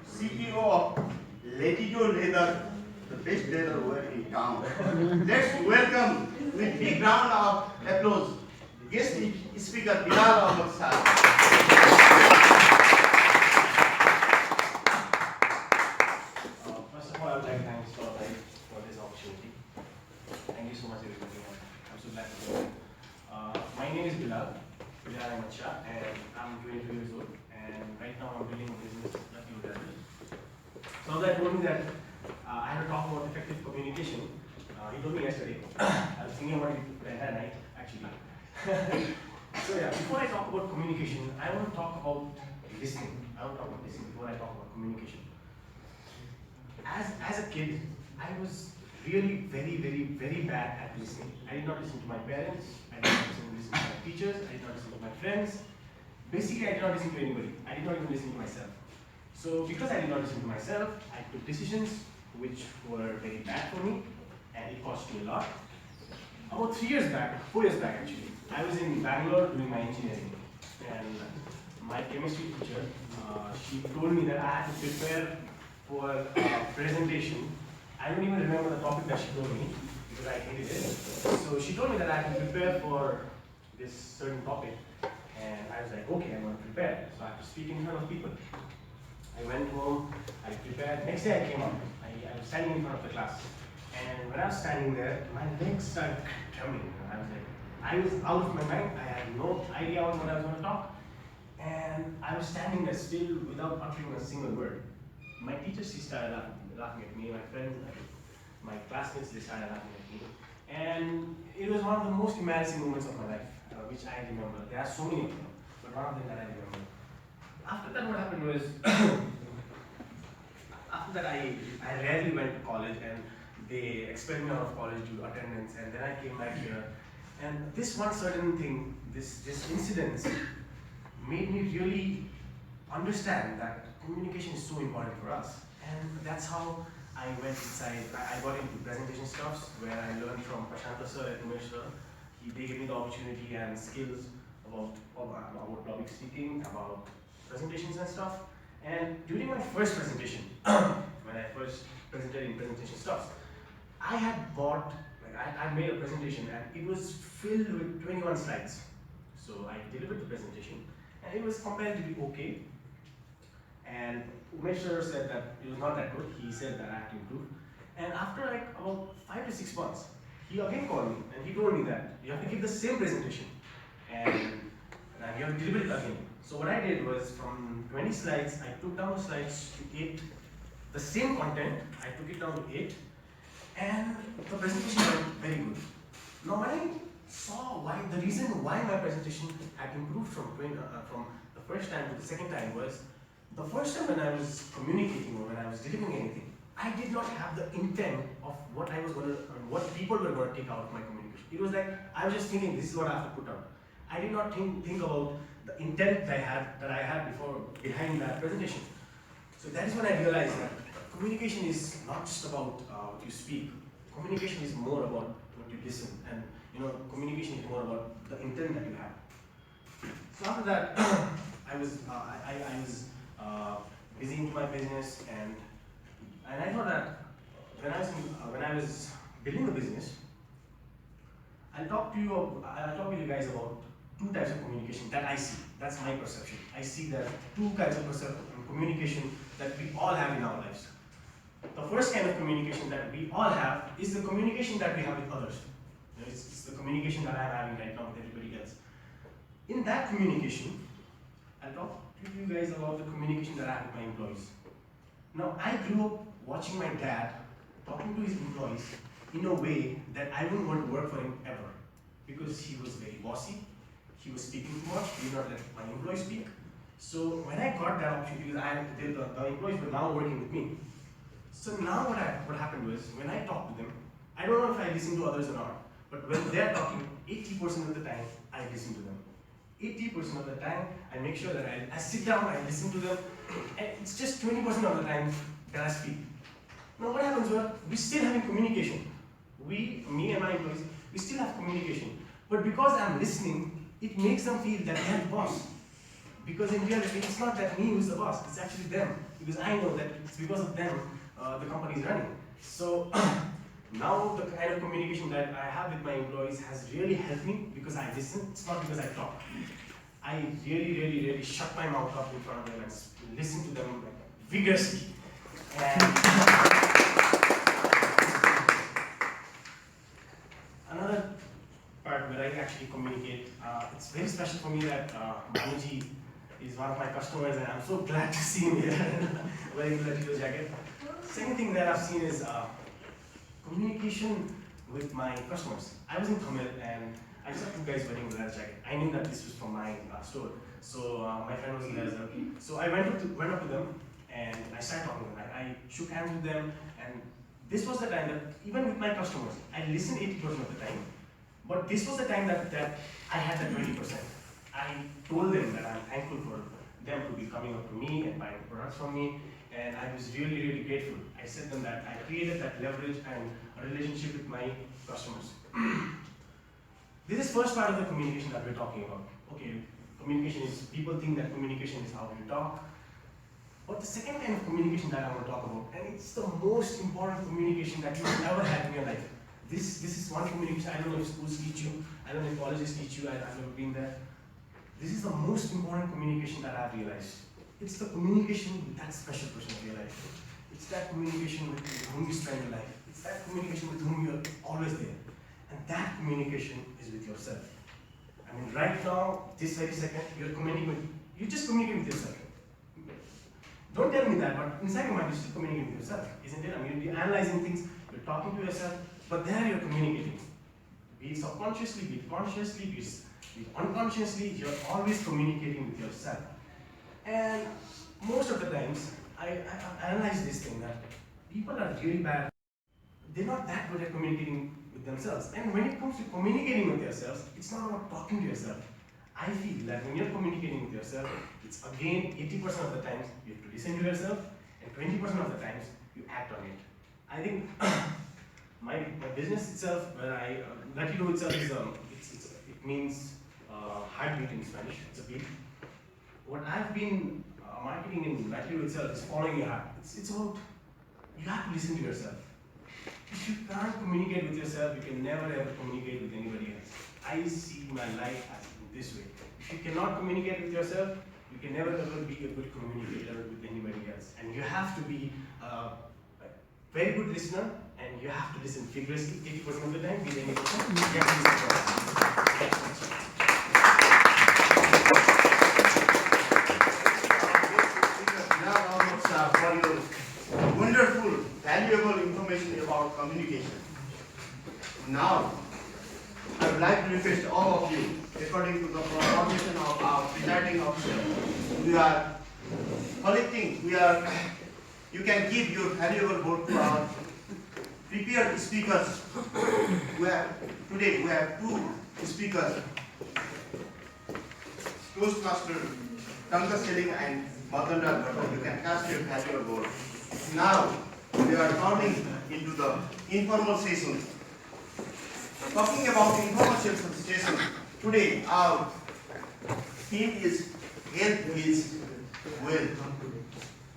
CEO of Latitude Leather, the best leather wear in town. Let's welcome with big round of applause guest speaker Bilal Ahmed sir. First of all, I would like to thank Starlight for this opportunity. Thank you so much, everybody. I'm so glad to be here. My name is Bilal Ahmed Shah, and I'm 22 years old. And right now, I'm building a business at Latitude Leather. So that told me that I had to talk about effective communication. He told me yesterday. I was thinking about it the entire night, actually. So yeah, before I talk about communication, I want to talk about listening. I want to talk about listening before I talk about communication. As a kid, I was really very bad at listening. I did not listen to my parents, I did not listen to my teachers, I did not listen to my friends. Basically, I did not listen to anybody. I did not even listen to myself. So because I did not listen to myself, I took decisions which were very bad for me, and it cost me a lot. About 4 years back actually, I was in Bangalore doing my engineering, and my chemistry teacher, she told me that I had to prepare for a presentation. I don't even remember the topic that she told me because I hated it. So she told me that I had to prepare for this certain topic, and I was like, okay, I'm going to prepare. So I have to speak in front of people. I went home, I prepared. Next day I came up. I was standing in front of the class, and when I was standing there, my legs started trembling. I was out of my mind. I had no idea what I was going to talk, and I was standing there still without uttering a single word. My teachers, she started laughing at me. My friends, my classmates, they started laughing at me. And it was one of the most embarrassing moments of my life, which I remember. There are so many of them, but one of them that I remember. After that, what happened was, after that, I rarely went to college, and they expelled me out of college due to attendance. And then I came back here, and this one certain thing, this incident, made me really understand that communication is so important for us. And that's how I went inside. I got into presentation stuffs where I learned from Prashanta sir and Umesh sir. They gave me the opportunity and skills about public speaking, about presentations and stuff. And during my first presentation, when I first presented in presentation stuffs, I had bought, I made a presentation and it was filled with 21 slides. So I delivered the presentation and it was comparatively okay. And Umesh sir said that it was not that good. He said that I had to improve. And after like about 5 to 6 months, he again called me and he told me that you have to give the same presentation and you have to deliver it again. So what I did was from 20 slides, I took down the slides to 8. The same content, I took it down to 8, and the presentation went very good. Now when I saw the reason why my presentation had improved from the first time to the second time was, the first time when I was communicating or when I was delivering anything, I did not have the intent of what I was going to, what people were going to take out of my communication. It was like, I was just thinking, this is what I have to put out. I did not think about the intent that I had behind that presentation. So that is when I realized that communication is not just about what you speak. Communication is more about what you listen, and communication is more about the intent that you have. So after that, I was busy into my business, and I thought that when I was building the business, I'll talk to you guys about 2 types of communication that I see. That's my perception. I see that 2 kinds of communication that we all have in our lives. The first kind of communication that we all have is the communication that we have with others. It's the communication that I'm having right now with everybody else. In that communication, I'll talk to you guys about the communication that I have with my employees. Now, I grew up watching my dad talking to his employees in a way that I wouldn't want to work for him ever, because he was very bossy, he was speaking too much, he did not let my employees speak. So when I got that opportunity, because the employees were now working with me. So now what happened was, when I talked to them, I don't know if I listen to others or not, but when they're talking, 80% of the time, I listen to them. 80% of the time, I make sure that I sit down, I listen to them, and it's just 20% of the time that I speak. Now what happens was, we still having communication. Me and my employees, we still have communication. But because I'm listening, it makes them feel that they're the boss. Because in reality, it's not that me who's the boss, it's actually them. because I know that it's because of them the company is running. So now the kind of communication that I have with my employees has really helped me because I listen. It's not because I talk. I really shut my mouth up in front of them and listen to them like vigorously. And another part where I actually communicate, it's very special for me that Banuji is one of my customers, and I'm so glad to see him here wearing the Latino jacket. Second thing that I've seen is communication with my customers. I was in Tamil and I saw two guys wearing the leather jacket. I knew that this was from my store. So my friend was in leather. So I went up to them and I started talking to them. I shook hands with them, and this was the time that even with my customers, I listened 80% of the time. But this was the time that I had that 20%. I told them that I'm thankful for them to be coming up to me and buying products from me, and I was really grateful. I said them that I created that leverage and a relationship with my customers. This is first part of the communication that we're talking about. Okay, communication is, people think that communication is how you talk. But the second kind of communication that I want to talk about, and it's the most important communication that you've ever had in your life. This is one communication. I don't know if schools teach you, I don't know if colleges teach you, I've never been there. This is the most important communication that I've realized. It's the communication with that special person of your life. It's that communication with whom you spend your life. It's that communication with whom you're always there. And that communication is with yourself. I mean, right now, this very second, you're just communicating with yourself. Don't tell me that, but inside your mind, you're still communicating with yourself, isn't it? I mean, you're analyzing things, you're talking to yourself, but there you're communicating. Be it subconsciously, be it consciously, be it unconsciously, you're always communicating with yourself. And most of the times, I analyze this thing that people are really bad. They're not that good at communicating with themselves. And when it comes to communicating with yourselves, it's not about talking to yourself. I feel that when you're communicating with yourself, it's again 80% of the times you have to listen to yourself, and 20% of the times you act on it. I think my business itself, Latido itself is it means heartbeat in Spanish. It's a beat. What I've been marketing in Latido itself is following your heart. It's about, you have to listen to yourself. If you can't communicate with yourself, you can never ever communicate with anybody else. I see my life as this way. If you cannot communicate with yourself, you can never ever be a good communicator with anybody else. And you have to be a very good listener, and you have to listen vigorously 80% of the time, be 80%. You have to listen. For your wonderful, valuable information about communication. Now, I would like to request all of you, according to the proclamation of our presiding officer, you can give your valuable vote to our prepared speakers. Today we have two speakers, Toastmaster Tanka Seling and Madanda Bhatta. You can cast your valuable vote. Now, we are turning into the informal session. Talking about informal session, today our theme is health is wealth.